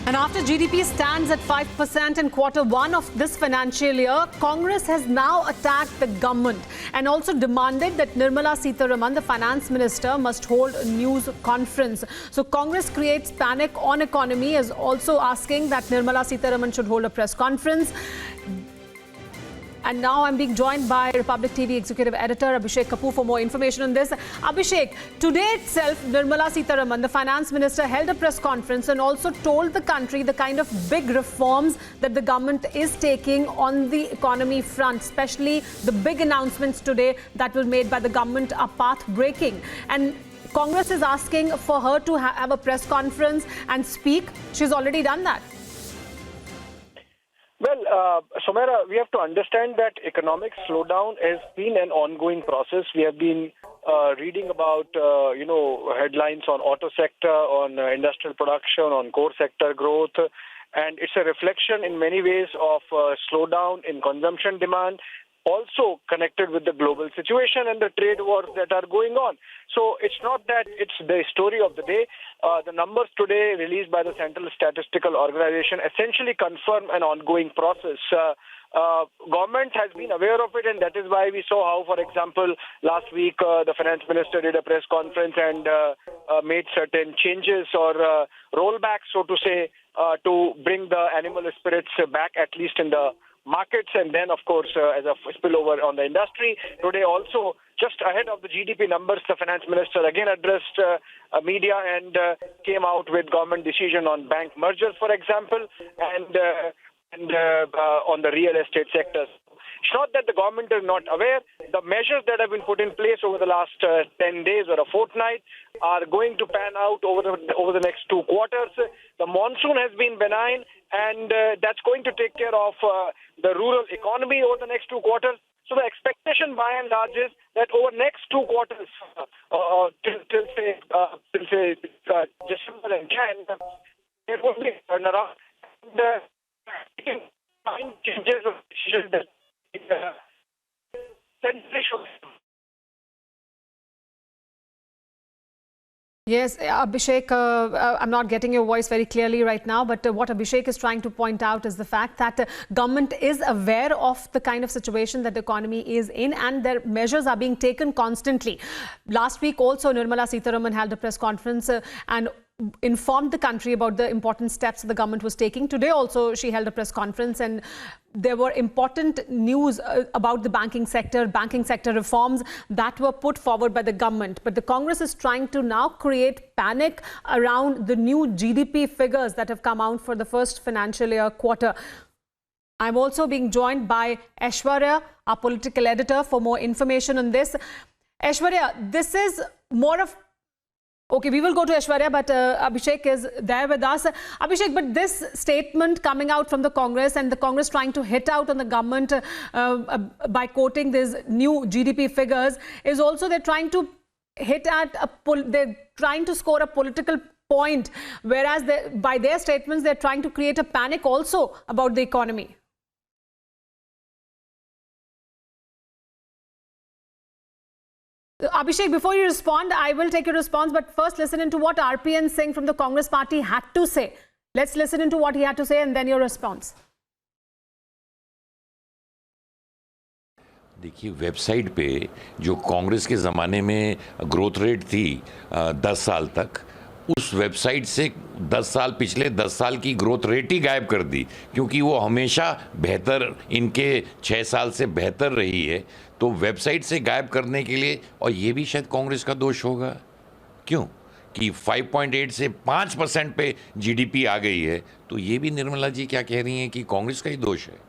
And after GDP stands at 5% in Q1 of this financial year, Congress has now attacked the government and also demanded that Nirmala Sitharaman, the finance minister, must hold a news conference. So Congress creates panic on economy, is also asking that Nirmala Sitharaman should hold a press conference. And now I'm being joined by Republic TV Executive Editor Abhishek Kapoor for more information on this. Abhishek, today itself, Nirmala Sitharaman, the finance minister, held a press conference and also told the country the kind of big reforms that the government is taking on the economy front, especially the big announcements today that were made by the government are path-breaking. And Congress is asking for her to have a press conference and speak. She's already done that. Well, Somera, we have to understand that economic slowdown has been an ongoing process. We have been reading about, headlines on auto sector, on industrial production, on core sector growth. And it's a reflection in many ways of slowdown in consumption demand, also connected with the global situation and the trade wars that are going on. So it's not that it's the story of the day. The numbers today released by the Central Statistical Organization essentially confirm an ongoing process. Government has been aware of it, and that is why we saw how, for example, last week the finance minister did a press conference and made certain changes or rollbacks, so to say, to bring the animal spirits back, at least in the markets, and then, of course, as a spillover on the industry. Today also, just ahead of the GDP numbers, the finance minister again addressed media and came out with government decision on bank mergers, for example, and on the real estate sectors. It's not that the government is not aware. The measures that have been put in place over the last 10 days or a fortnight are going to pan out over the next 2 quarters. The monsoon has been benign, and that's going to take care of the rural economy over the next 2 quarters. So the expectation by and large is that over next 2 quarters, till say December and Jan, there will be a turnaround. And changes of decisions that Yes, Abhishek, I'm not getting your voice very clearly right now, but what Abhishek is trying to point out is the fact that government is aware of the kind of situation that the economy is in, and their measures are being taken constantly. Last week also, Nirmala Sitharaman held a press conference and informed the country about the important steps the government was taking. Today also she held a press conference and there were important news about the banking sector reforms that were put forward by the government. But the Congress is trying to now create panic around the new GDP figures that have come out for the first financial year quarter. I'm also being joined by Aishwarya, our political editor, for more information on this. Aishwarya, this is more of Okay, we will go to Aishwarya, but Abhishek is there with us. Abhishek, but this statement coming out from the Congress and the Congress trying to hit out on the government by quoting these new GDP figures is also they're trying to hit at they're trying to score a political point, whereas by their statements they're trying to create a panic also about the economy. Abhishek, before you respond, I will take your response, but first listen into what RPN Singh from the Congress party had to say. Let's listen into what he had to say and then your response. देखिए, website पे जो कांग्रेस के ज़माने में growth rate थी 10 साल तक, उस वेबसाइट से 10 साल पिछले 10 साल की ग्रोथ रेट ही गायब कर दी, क्योंकि वो हमेशा बेहतर इनके 6 साल से बेहतर रही है। तो वेबसाइट से गायब करने के लिए, और ये भी शायद कांग्रेस का दोष होगा, क्यों कि 5.8 से 5% पे जीडीपी आ गई है, तो ये भी निर्मला जी क्या कह रही हैं कि कांग्रेस का ही दोष है।